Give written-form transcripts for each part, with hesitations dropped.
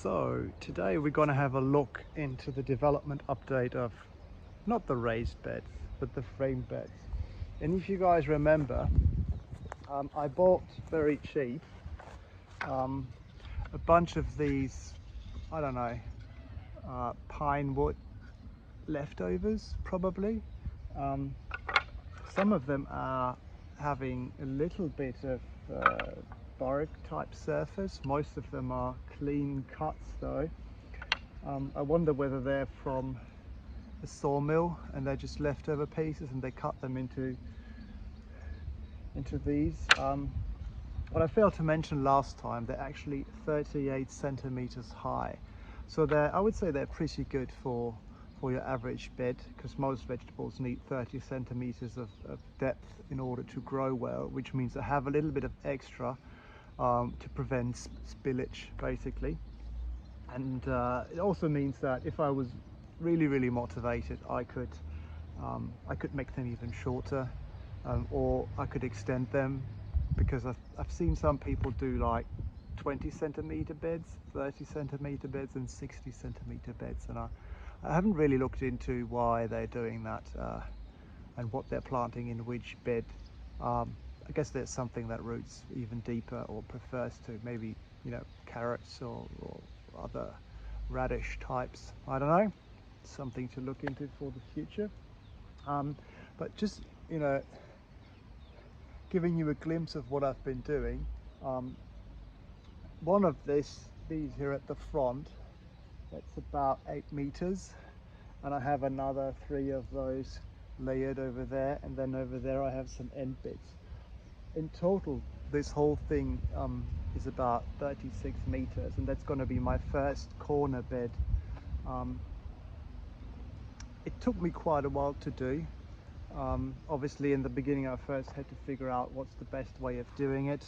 So today we're going to have a look into the development update of not the raised beds but the frame beds. And if you guys remember, I bought very cheap a bunch of these, I don't know, pine wood leftovers probably. Some of them are having a little bit of bark type surface. Most of them are clean cuts though. I wonder whether they're from a sawmill and they're just leftover pieces and they cut them into these. What I failed to mention last time, they're actually 38 centimeters high, so I would say they're pretty good for your average bed, because most vegetables need 30 centimeters of depth in order to grow well, which means they have a little bit of extra to prevent spillage basically. And it also means that if I was really motivated, I could make them even shorter, or I could extend them, because I've seen some people do like 20 centimeter beds, 30 centimeter beds and 60 centimeter beds, and I haven't really looked into why they're doing that and what they're planting in which bed. I guess there's something that roots even deeper or prefers to, maybe, you know, carrots or other radish types. I don't know, something to look into for the future. But just, you know, giving you a glimpse of what I've been doing. One of these here at the front, that's about 8 meters, and I have another 3 of those layered over there, and then over there I have some end bits. In total, this whole thing is about 36 meters, and that's going to be my first corner bed. It took me quite a while to do. Obviously in the beginning I first had to figure out what's the best way of doing it,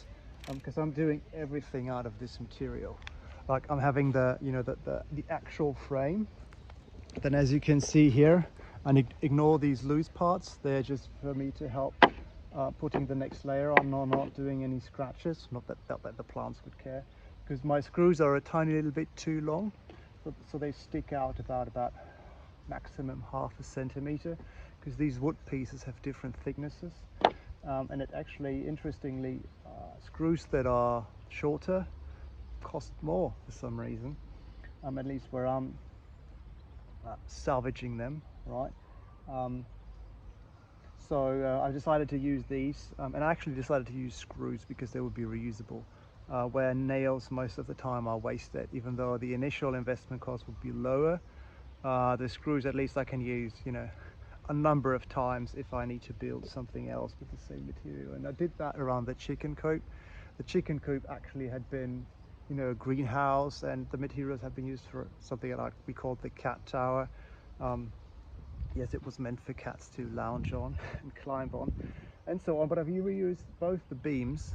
because I'm doing everything out of this material. Like, I'm having the actual frame, then as you can see here, and ignore these loose parts, they're just for me to help putting the next layer on, not doing any scratches. Not that the plants would care, because my screws are a tiny little bit too long, so they stick out about maximum ½ centimeter, because these wood pieces have different thicknesses, and it actually, interestingly, screws that are shorter cost more for some reason, at least where I'm salvaging them, right? So I decided to use these, and I actually decided to use screws because they would be reusable, where nails most of the time are wasted. Even though the initial investment cost would be lower, the screws at least I can use, you know, a number of times if I need to build something else with the same material. And I did that around the chicken coop. The chicken coop actually had been, you know, a greenhouse, and the materials had been used for something that we called the cat tower. Yes, it was meant for cats to lounge on and climb on and so on, but I've reused both the beams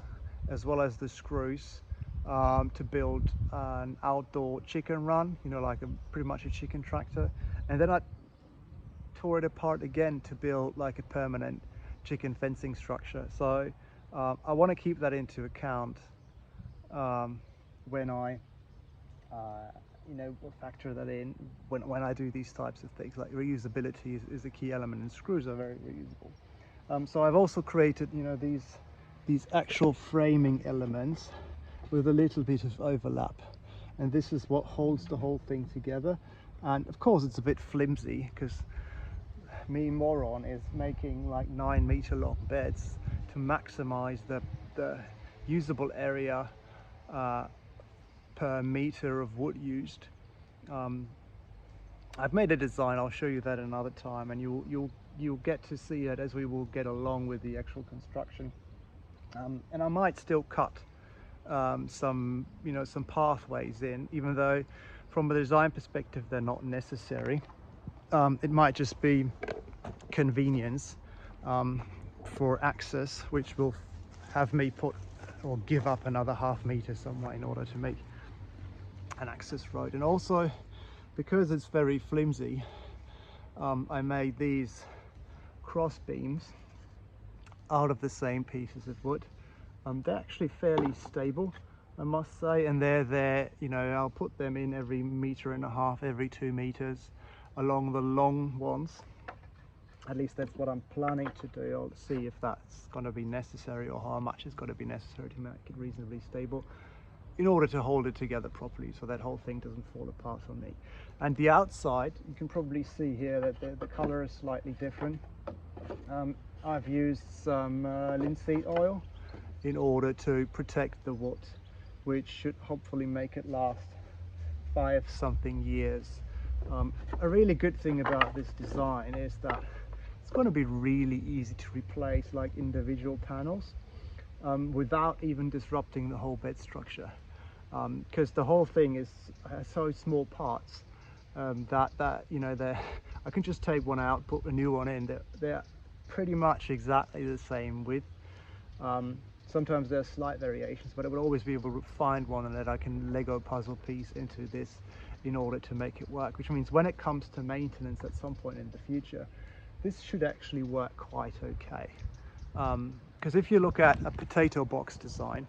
as well as the screws to build an outdoor chicken run, you know, like pretty much a chicken tractor. And then I tore it apart again to build like a permanent chicken fencing structure. So I want to keep that into account when I you know, factor that in when I do these types of things. Like, reusability is a key element, and screws are very reusable. So I've also created, you know, these actual framing elements with a little bit of overlap, and this is what holds the whole thing together. And of course it's a bit flimsy, because me moron is making like 9-meter long beds to maximize the usable area per meter of wood used. I've made a design, I'll show you that another time, and you'll get to see it as we will get along with the actual construction. And I might still cut some pathways in, even though from a design perspective they're not necessary. It might just be convenience for access, which will have me put or give up another ½ meter somewhere in order to make an access road. And also, because it's very flimsy, I made these cross beams out of the same pieces of wood. They're actually fairly stable. I must say, and they're there, you know, I'll put them in every 1.5 meters, every 2 meters along the long ones. At least that's what I'm planning to do. I'll see if that's going to be necessary or how much is going to be necessary to make it reasonably stable in order to hold it together properly so that whole thing doesn't fall apart on me. And the outside, you can probably see here that the color is slightly different. I've used some linseed oil in order to protect the wood, which should hopefully make it last 5 something years. A really good thing about this design is that it's going to be really easy to replace like individual panels without even disrupting the whole bed structure, because the whole thing is so small parts that you know, I can just take one out, put a new one in. They're pretty much exactly the same width. Sometimes there's slight variations, but I would always be able to find one and that I can Lego puzzle piece into this in order to make it work, which means when it comes to maintenance at some point in the future, this should actually work quite okay. Because if you look at a potato box design,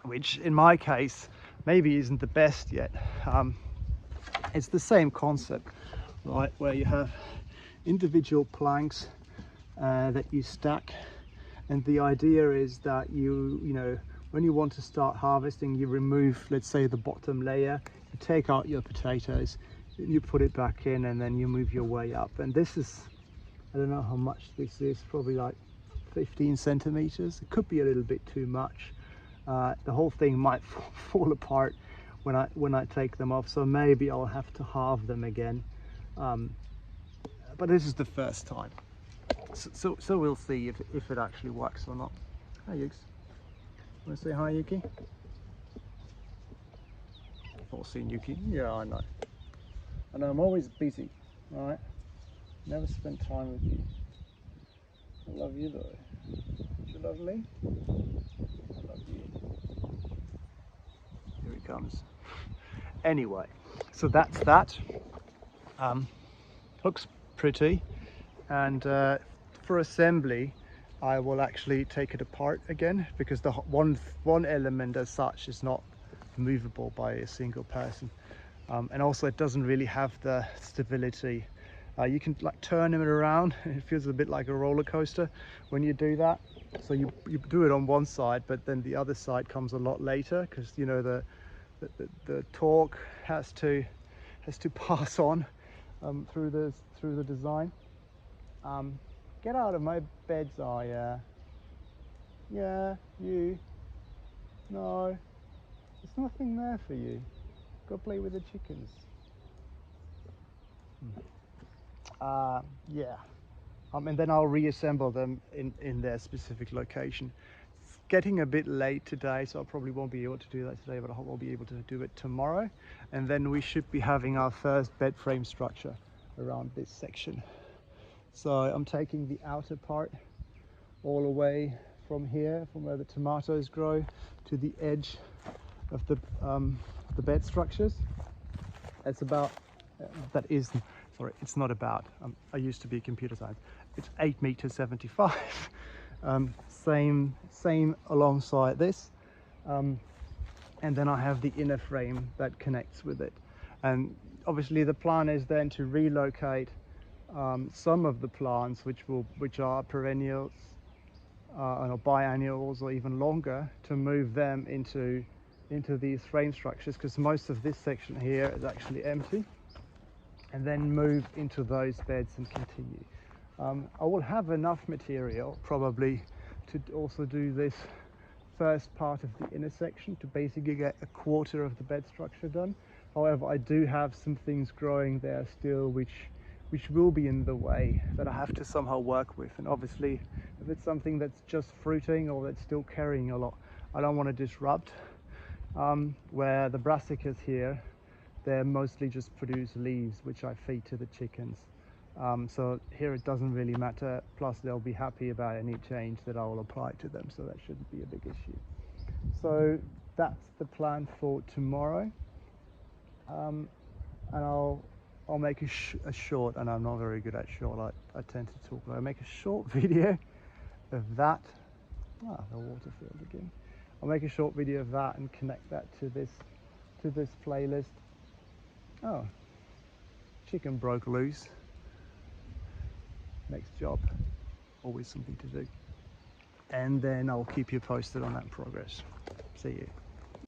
which in my case maybe isn't the best yet, it's the same concept, right, where you have individual planks that you stack, and the idea is that you know, when you want to start harvesting, you remove, let's say, the bottom layer, you take out your potatoes, you put it back in, and then you move your way up. And this is, I don't know how much this is, probably like 15 centimeters. It could be a little bit too much. The whole thing might fall apart when I take them off, so maybe I'll have to halve them again. But this is the first time, so we'll see if it actually works or not. Hi Yuki. Want to say hi, Yuki? I've all seen Yuki. Yeah, I know. I know, I'm always busy, right? Never spend time with you. I love you though. Do you love me? I love you. Here he comes. Anyway, so that's that. Looks pretty, and for assembly I will actually take it apart again, because the one element as such is not movable by a single person, and also it doesn't really have the stability. You can like turn it around, it feels a bit like a roller coaster when you do that. So you do it on one side, but then the other side comes a lot later, because you know the torque has to pass on through the design. Get out of my beds, are ya? Yeah, you. No, there's nothing there for you. Go play with the chickens. Yeah. And then I'll reassemble them in their specific location. It's getting a bit late today, so I probably won't be able to do that today, but I hope I'll be able to do it tomorrow. And then we should be having our first bed frame structure around this section. So I'm taking the outer part all the way from here, from where the tomatoes grow, to the edge of the bed structures. It's about, sorry, it's not about, I used to be a computer science. It's 8.75 meters. Same alongside this. And then I have the inner frame that connects with it. And obviously the plan is then to relocate some of the plants which are perennials or biennials or even longer, to move them into these frame structures, because most of this section here is actually empty, and then move into those beds and continue. I will have enough material probably to also do this first part of the intersection, to basically get a quarter of the bed structure done. However, I do have some things growing there still which will be in the way, that I have to somehow work with. And obviously if it's something that's just fruiting or that's still carrying a lot, I don't want to disrupt. Where the brassicas here, they're mostly just produce leaves which I feed to the chickens. So here it doesn't really matter, plus they'll be happy about any change that I will apply to them, so that shouldn't be a big issue. So that's the plan for tomorrow. And I'll make a short, and I'm not very good at short, I tend to talk, but I'll make a short video of that. The water filled again. I'll make a short video of that and connect that to this playlist. Oh, chicken broke loose. Next job, always something to do. And then I'll keep you posted on that progress. See you.